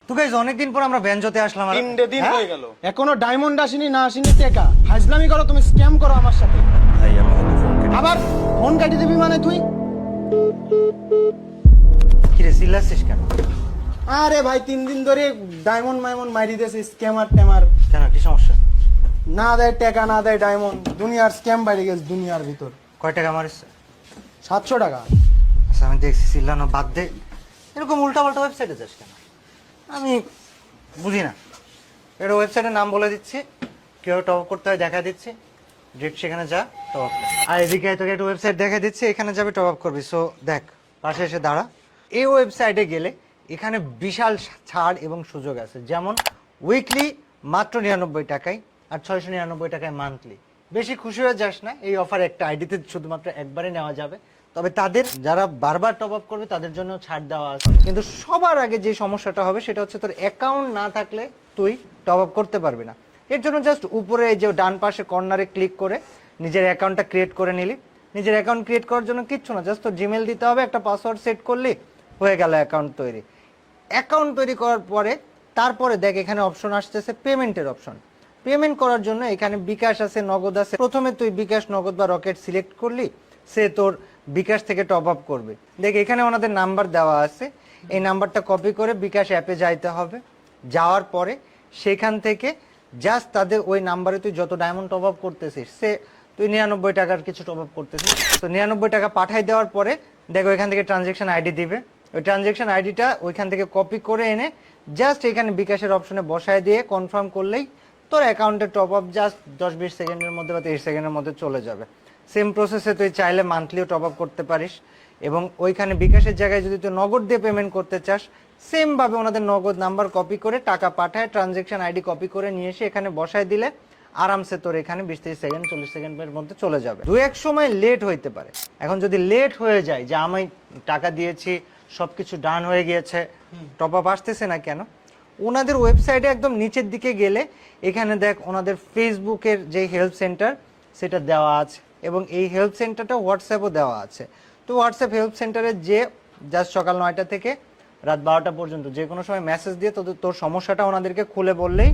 তো গাইস অনেকদিন পর আমরা বেঞ্জোতে আসলাম। আর 3 দিন হয়ে গেল, এখনো ডায়মন্ড আসেনি, না আসেনি টাকা। ফাজলামি করো তুমি, স্ক্যাম করো আমার সাথে। ভাই আমি কিন্তু ফোন কেটে আবার ফোন কাটি দিবি মানে তুই? কি রে চিল্লাছিস কেন? আরে ভাই 3 দিন ধরে ডায়মন্ড মাইমন্ড মাইরি দিয়েছে, স্ক্যামার টেমার। কেন কি সমস্যা? না দেয় টাকা, না দেয় ডায়মন্ড। দুনিয়ার স্ক্যাম বাইরে গেছে দুনিয়ার ভিতর। কয় টাকা মারিস? 700 টাকা। আচ্ছা আমি দেখছি চিল্লানো বাদ দে, এরকম উল্টাপাল্টা ওয়েবসাইটে যাস কেন? আমি বুঝি না। এটা ওয়েবসাইটের নাম বলে দিচ্ছি, কেউ টপ আপ করতে হয় দেখা দিচ্ছি, ডিরেক্ট সেখানে যা টপ আপ। আর এদিকে তোকে একটা ওয়েবসাইট দেখা দিচ্ছি, এখানে যাবে টপ আপ করবি। সো দেখ পাশে এসে দাঁড়া। এই ওয়েবসাইটে গেলে এখানে বিশাল ছাড় এবং সুযোগ আছে, যেমন উইকলি মাত্র 99 টাকায় আর 699 টাকায় মান্থলি। বেশি খুশি হয়ে যাস না, এই অফার একটা আইডিতে শুধুমাত্র একবারে নেওয়া যাবে। তবে তাদের যারা বারবার টপ আপ করবে তাদের জন্য ছাড় দেওয়া আছে। কিন্তু সবার আগে যে সমস্যাটা হবে সেটা হচ্ছে তোর অ্যাকাউন্ট না থাকলে তুই টপ আপ করতে পারবি না। এর জন্য জাস্ট উপরে এই যে ডান পাশে কর্নারে ক্লিক করে নিজের অ্যাকাউন্টটা ক্রিয়েট করে নিলি। নিজের অ্যাকাউন্ট ক্রিয়েট করার জন্য কিচ্ছু না, জাস্ট তোর জিমেল দিতে হবে, একটা পাসওয়ার্ড সেট করলি, হয়ে গেল অ্যাকাউন্ট তৈরি। অ্যাকাউন্ট তৈরি করার পরে তারপরে দেখ এখানে অপশন আসতেছে পেমেন্টের অপশন। পেমেন্ট করার জন্য এখানে বিকাশ আছে, নগদ আছে। প্রথমে তুই বিকাশ, নগদ বা রকেট সিলেক্ট করলি, সে তোর বিকাশ থেকে টপ আপ করবে। দেখ এখানে ওনাদের নাম্বার দেওয়া আছে, এই নাম্বারটা কপি করে বিকাশ অ্যাপে যাইতে হবে। যাওয়ার পরে সেখান থেকে জাস্ট তাদের ওই নাম্বারে তুই যত ডায়মন্ড টপ আপ করতেছিস, সে তুই 99 টাকার কিছু টপ আপ করতেছিস, তো 99 টাকা পাঠাই দেওয়ার পরে দেখো এখান থেকে ট্রানজেকশন আইডি দিবে। ওই ট্রানজেকশন আইডিটা ওইখান থেকে কপি করে এনে জাস্ট এখানে বিকাশের অপশনে বসায় দিয়ে কনফার্ম করলেই তোর অ্যাকাউন্টে টপ আপ জাস্ট 10-20 সেকেন্ডের মধ্যে বা 30 সেকেন্ডের মধ্যে চলে যাবে। সেম প্রসেসে তুই চাইলে মান্থলিও টপ আপ করতে পারিস। এবং ওইখানে বিকাশের জায়গায় যদি তুই নগদ দিয়ে পেমেন্ট করতে চাস, সেম ভাবে ওনাদের নগদ নাম্বার কপি করে টাকা পাঠায় ট্রানজেকশন আইডি কপি করে নিয়ে এসে এখানে বসায় দিলে আরামসে তোর এখানে 20-30 সেকেন্ড 40 সেকেন্ডের মধ্যে চলে যাবে। দু এক সময় লেট হইতে পারে। এখন যদি লেট হয়ে যায় যে আমি টাকা দিয়েছি সবকিছু ডান হয়ে গিয়েছে, টপ আপ আসতেছে না কেন, ওনাদের ওয়েবসাইটে একদম নিচের দিকে গেলে এখানে দেখ ওনাদের ফেসবুকের যে হেল্প সেন্টার সেটা দেওয়া আছে, এবং এই হেল্প সেন্টারটা হোয়াটসঅ্যাপও দেওয়া আছে। তো হোয়াটসঅ্যাপ হেল্প সেন্টারে যে জাস্ট সকাল 9টা থেকে রাত 12টা পর্যন্ত যে কোনো সময় মেসেজ দিয়ে তোর সমস্যাটা ওনাদেরকে খুলে বললেই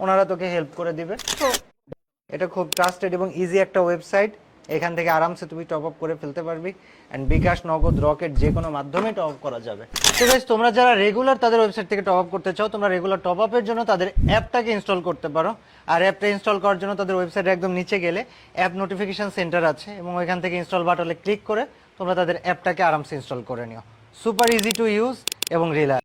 ওনারা তোকে হেল্প করে দিবে। তো এটা খুব ট্রাস্টেড এবং ইজি একটা ওয়েবসাইট, এখান থেকে আরামসে তুমি টপ আপ করে ফেলতে পারবি। অ্যান্ড বিকাশ, নগদ, রকেট যে কোনো মাধ্যমে টপ আপ করা যাবে। তো গাইস তোমরা যারা রেগুলার তাদের ওয়েবসাইট থেকে টপ আপ করতে চাও, তোমরা রেগুলার টপ আপের জন্য তাদের অ্যাপটাকে ইনস্টল করতে পারো। আর অ্যাপটা ইনস্টল করার জন্য তাদের ওয়েবসাইটে একদম নিচে গেলে অ্যাপ নোটিফিকেশন সেন্টার আছে, এবং ওইখান থেকে ইনস্টল বাটনে ক্লিক করে তোমরা তাদের অ্যাপটাকে আরামসে ইনস্টল করে নিও। সুপার ইজি টু ইউজ এবং রিলায়েবল।